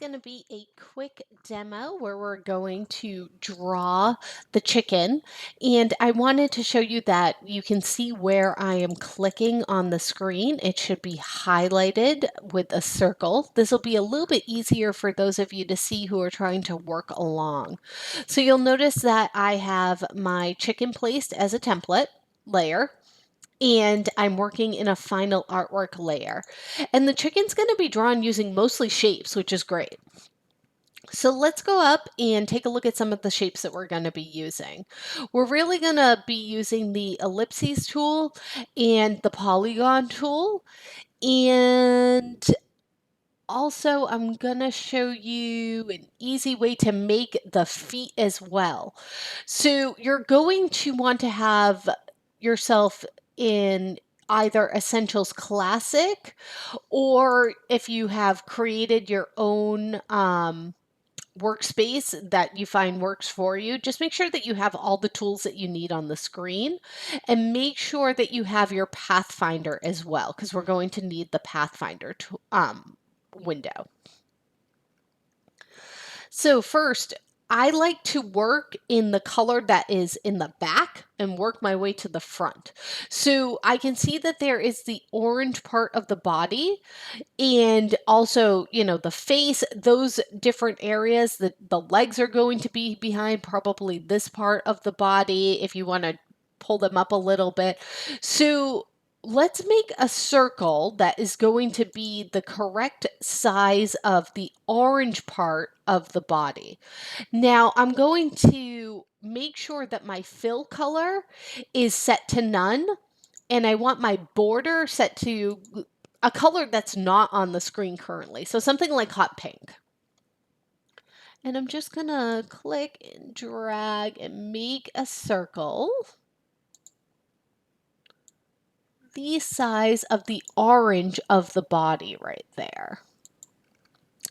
Going to be a quick demo where we're going to draw the chicken, and I wanted to show you that you can see where I am clicking on the screen. It should be highlighted with a circle. This will be a little bit easier for those of you to see who are trying to work along. So you'll notice that I have my chicken placed as a template layer, and I'm working in a final artwork layer. And the chicken's going to be drawn using mostly shapes, which is great. So let's go up and take a look at some of the shapes that we're going to be using. We're really going to be using the ellipses tool and the polygon tool. And also, I'm going to show you an easy way to make the feet as well. So you're going to want to have yourself in either Essentials Classic, or if you have created your own workspace that you find works for you, just make sure that you have all the tools that you need on the screen, and make sure that you have your Pathfinder as well, because we're going to need the Pathfinder window. So first, I like to work in the color that is in the back and work my way to the front. So I can see that there is the orange part of the body, and also, you know, the face, those different areas. The legs are going to be behind probably this part of the body if you want to pull them up a little bit. So let's make a circle that is going to be the correct size of the orange part of the body. Now I'm going to make sure that my fill color is set to none, and I want my border set to a color that's not on the screen currently. So something like hot pink. And I'm just gonna click and drag and make a circle the size of the orange of the body right there.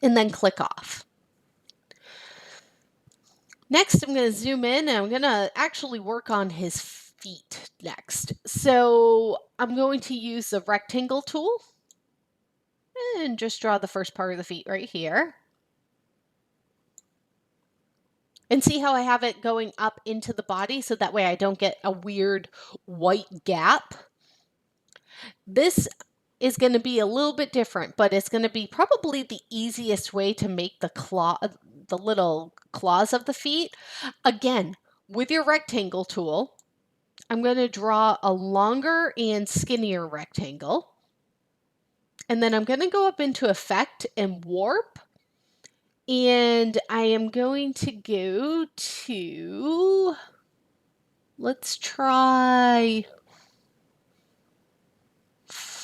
And then click off. Next, I'm going to zoom in, and I'm going to actually work on his feet next. So I'm going to use the rectangle tool and just draw the first part of the feet right here. And see how I have it going up into the body, so that way I don't get a weird white gap. This is going to be a little bit different, but it's going to be probably the easiest way to make the little claws of the feet. Again, with your rectangle tool, I'm going to draw a longer and skinnier rectangle. And then I'm going to go up into Effect and Warp. And I am going to go to, let's try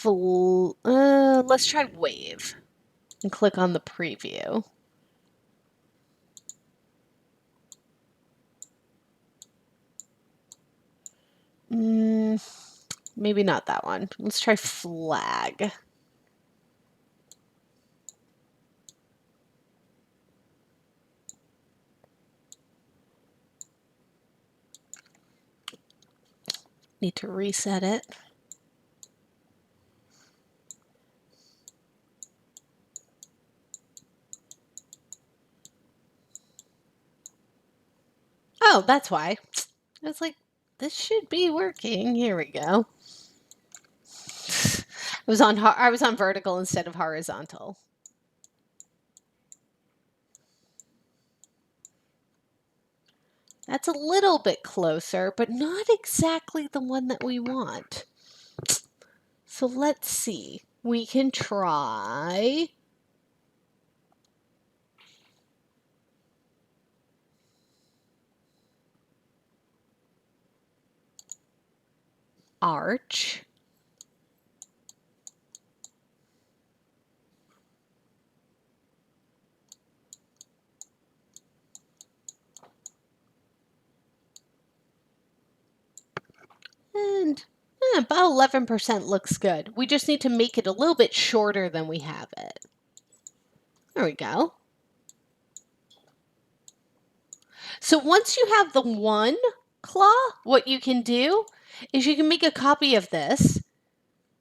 Wave and click on the preview. Maybe not that one. Let's try Flag. Need to reset it. Oh, that's why. I was like, this should be working. Here we go. I was on vertical instead of horizontal. That's a little bit closer, but not exactly the one that we want. So let's see. We can try arch. And about 11% looks good. We just need to make it a little bit shorter than we have it. There we go. So once you have the one claw, what you can do is you can make a copy of this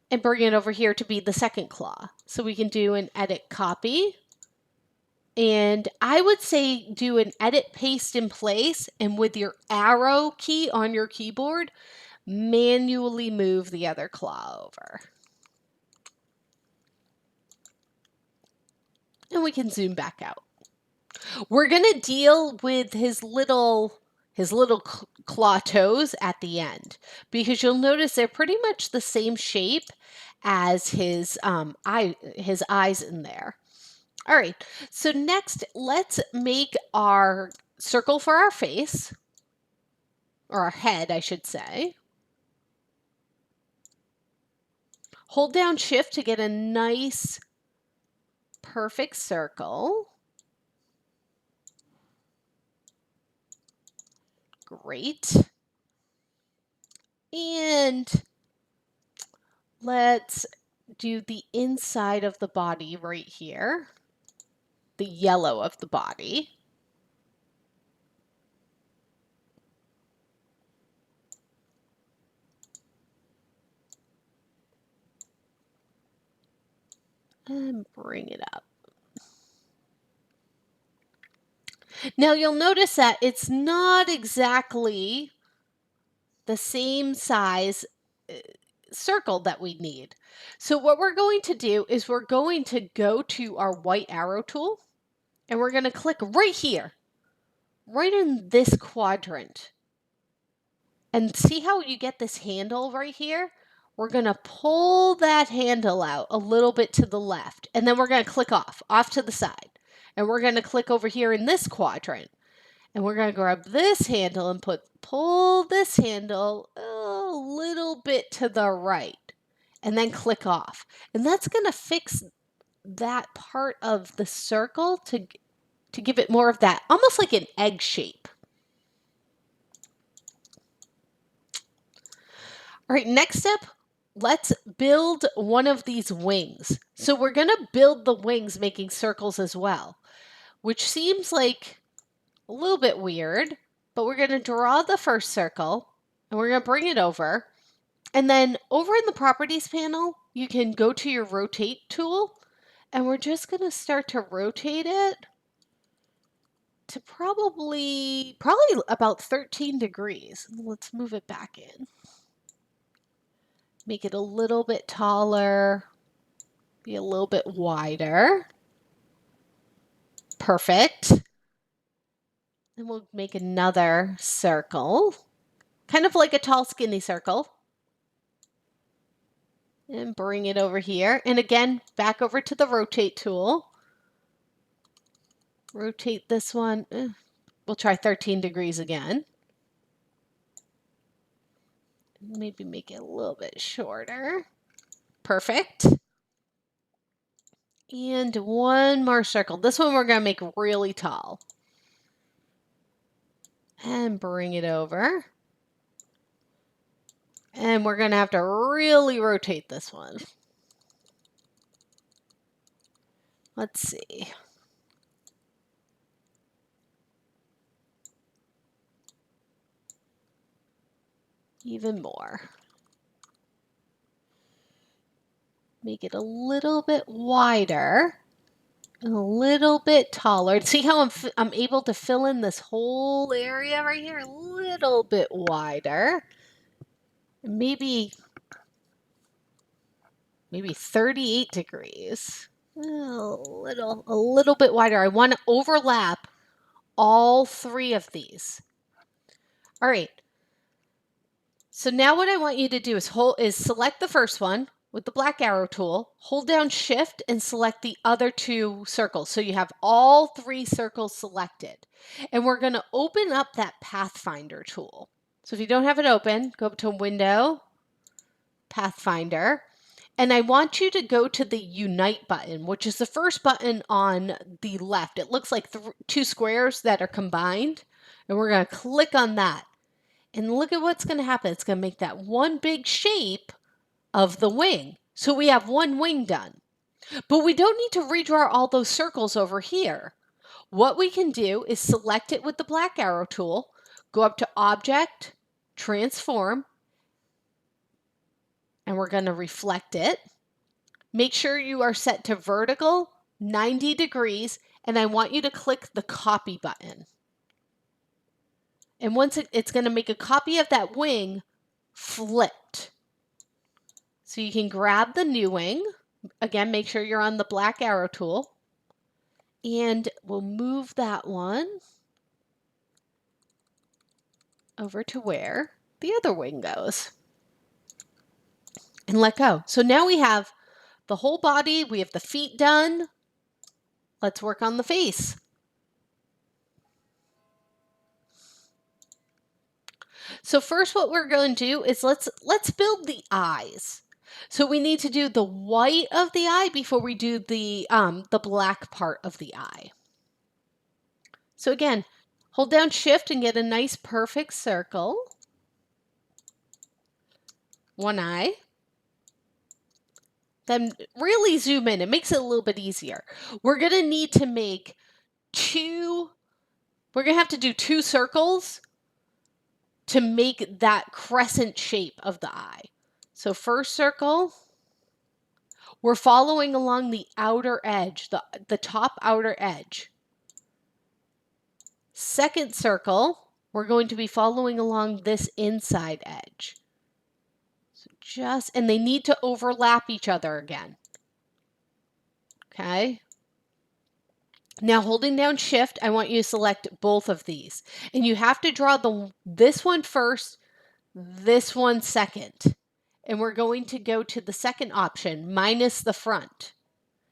and bring it over here to be the second claw. So we can do an edit copy And I would say do an edit paste in place, and with your arrow key on your keyboard, manually move the other claw over. And we can zoom back out. We're going to deal with his little claw toes at the end, because you'll notice they're pretty much the same shape as his eyes in there. All right, so next let's make our circle for our face, or our head, I should say. Hold down Shift to get a nice, perfect circle. Great. And let's do the inside of the body right here, the yellow of the body. And bring it up. Now you'll notice that it's not exactly the same size circle that we need. So what we're going to do is we're going to go to our white arrow tool, and we're going to click right here, right in this quadrant. And see how you get this handle right here? We're going to pull that handle out a little bit to the left, and then we're going to click off to the side. And we're going to click over here in this quadrant. And we're going to grab this handle and pull this handle a little bit to the right, and then click off. And that's going to fix that part of the circle to give it more of that, almost like an egg shape. All right, next step, let's build one of these wings. So we're going to build the wings making circles as well, which seems like a little bit weird, but we're going to draw the first circle, and we're going to bring it over. And then over in the properties panel, you can go to your rotate tool, and we're just going to start to rotate it to probably about 13 degrees. Let's move it back in. Make it a little bit taller, be a little bit wider. Perfect. And we'll make another circle, kind of like a tall, skinny circle. And bring it over here. And again, back over to the rotate tool. Rotate this one. We'll try 13 degrees again. Maybe make it a little bit shorter. Perfect. And one more circle. This one we're going to make really tall. And bring it over. And we're going to have to really rotate this one. Let's see. Even more. Make it a little bit wider, a little bit taller. See how I'm able to fill in this whole area right here? A little bit wider. Maybe 38 degrees. A little bit wider. I want to overlap all three of these. All right. So now what I want you to do is select the first one with the black arrow tool, hold down Shift and select the other two circles. So you have all three circles selected. And we're going to open up that Pathfinder tool. So if you don't have it open, go up to Window, Pathfinder, and I want you to go to the Unite button, which is the first button on the left. It looks like two squares that are combined, and we're going to click on that. And look at what's going to happen. It's going to make that one big shape of the wing. So we have one wing done. But we don't need to redraw all those circles over here. What we can do is select it with the black arrow tool, go up to Object, Transform, and we're going to reflect it. Make sure you are set to vertical, 90 degrees, and I want you to click the copy button. And once it's going to make a copy of that wing flipped. So you can grab the new wing. Again, make sure you're on the black arrow tool. And we'll move that one over to where the other wing goes. And let go. So now we have the whole body. We have the feet done. Let's work on the face. So first what we're going to do is let's build the eyes. So we need to do the white of the eye before we do the black part of the eye. So again, hold down Shift and get a nice perfect circle. One eye. Then really zoom in. It makes it a little bit easier. We're going to need to make we're going to have to do 2 circles to make that crescent shape of the eye. So first circle, we're following along the outer edge, the top outer edge. Second circle, we're going to be following along this inside edge. So and they need to overlap each other again. Okay. Now holding down Shift, I want you to select both of these. And you have to draw this one first, this one second. And we're going to go to the second option, minus the front.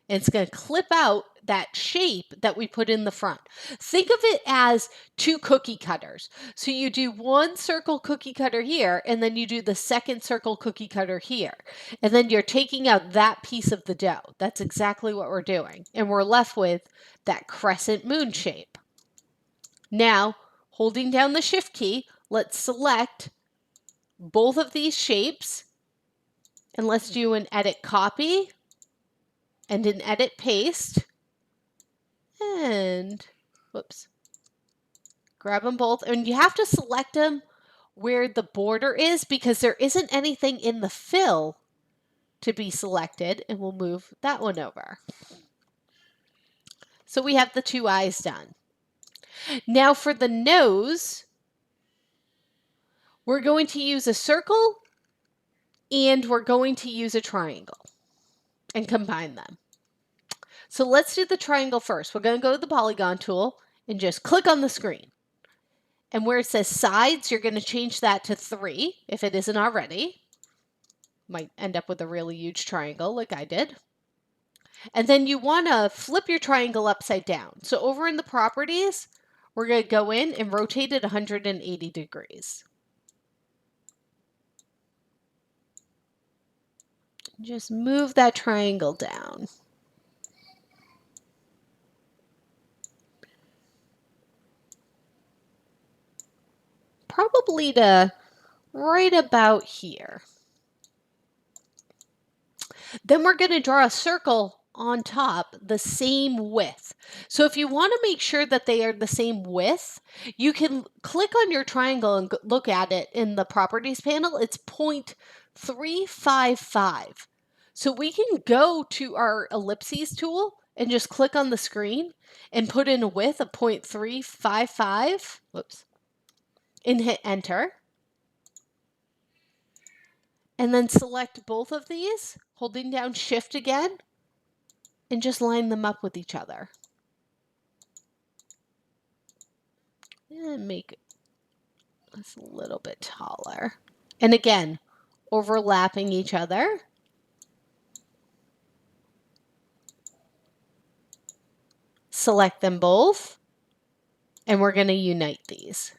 And it's going to clip out that shape that we put in the front. Think of it as 2 cookie cutters. So you do 1 circle cookie cutter here, and then you do the second circle cookie cutter here. And then you're taking out that piece of the dough. That's exactly what we're doing. And we're left with that crescent moon shape. Now, holding down the Shift key, let's select both of these shapes. And let's do an edit copy and an edit paste. And, whoops, grab them both. And you have to select them where the border is because there isn't anything in the fill to be selected. And we'll move that one over. So we have the 2 eyes done. Now for the nose, we're going to use a circle and we're going to use a triangle and combine them. So let's do the triangle first. We're going to go to the polygon tool and just click on the screen. And where it says sides, you're going to change that to 3 if it isn't already. Might end up with a really huge triangle like I did. And then you want to flip your triangle upside down. So over in the properties, we're going to go in and rotate it 180 degrees. Just move that triangle down. Probably to right about here. Then we're going to draw a circle on top the same width. So if you want to make sure that they are the same width, you can click on your triangle and look at it in the properties panel. It's 0.355. So we can go to our ellipses tool and just click on the screen and put in a width of 0.355. Whoops. And hit enter. And then select both of these, holding down Shift again, and just line them up with each other. And make this a little bit taller. And again, overlapping each other. Select them both, and we're going to unite these.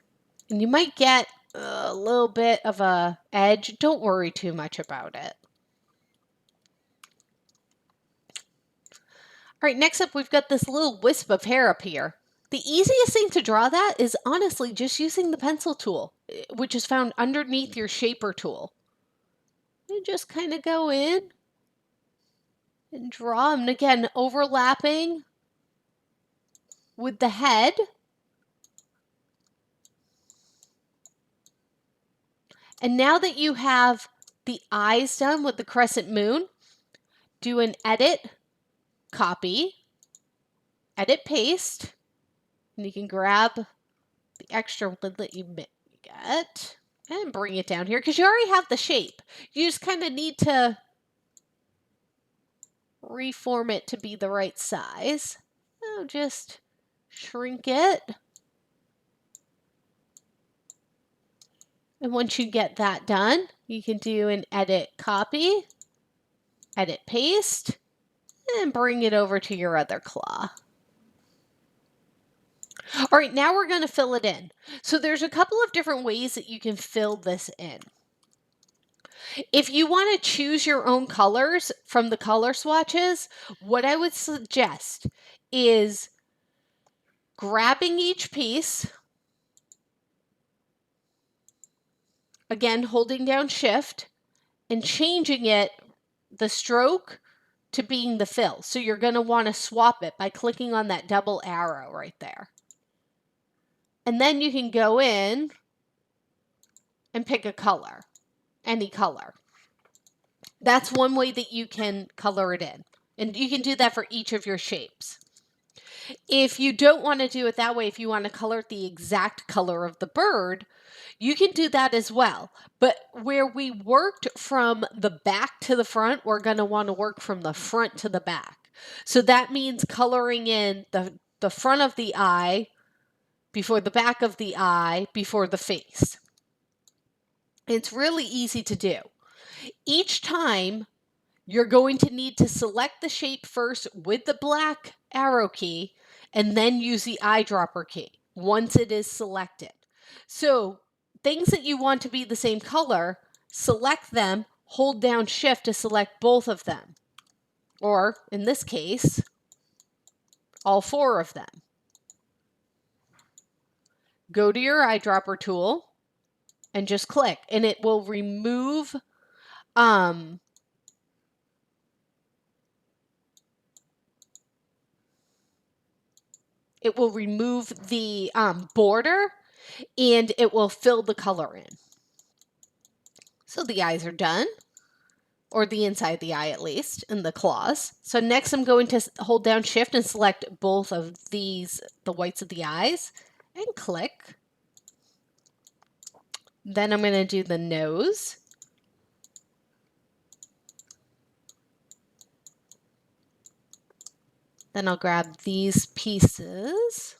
And you might get a little bit of a edge. Don't worry too much about it. All right, next up, we've got this little wisp of hair up here. The easiest thing to draw that is honestly just using the pencil tool, which is found underneath your shaper tool. And just kind of go in and draw them. And again, overlapping with the head. And now that you have the eyes done with the crescent moon, do an edit, copy, edit paste, and you can grab the extra one that you get and bring it down here because you already have the shape. You just kind of need to reform it to be the right size. So just shrink it. And once you get that done, you can do an edit copy, edit paste, and bring it over to your other claw. All right, now we're going to fill it in. So there's a couple of different ways that you can fill this in. If you want to choose your own colors from the color swatches, what I would suggest is grabbing each piece, again holding down Shift, and changing it, the stroke, to being the fill. So you're going to want to swap it by clicking on that double arrow right there. And then you can go in and pick a color, any color. That's one way that you can color it in. And you can do that for each of your shapes. If you don't want to do it that way, if you want to color it the exact color of the bird, you can do that as well. But where we worked from the back to the front, we're going to want to work from the front to the back. So that means coloring in the front of the eye before the back of the eye before the face. It's really easy to do. Each time, you're going to need to select the shape first with the black arrow key and then use the eyedropper key once it is selected. So things that you want to be the same color, select them, hold down Shift to select both of them. Or in this case, all four of them. Go to your eyedropper tool and just click, and it will remove the border, and it will fill the color in. So the eyes are done, or the inside of the eye at least, and the claws. So next I'm going to hold down Shift and select both of these, the whites of the eyes, and click. Then I'm going to do the nose. Then I'll grab these pieces.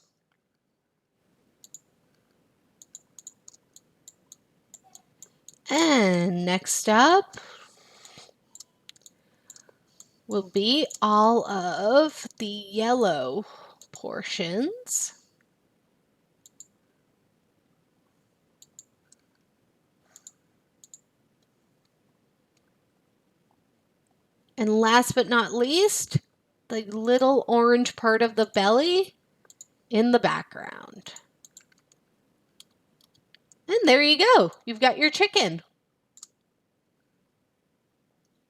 And next up will be all of the yellow portions. And last but not least, the little orange part of the belly in the background. And there you go. You've got your chicken.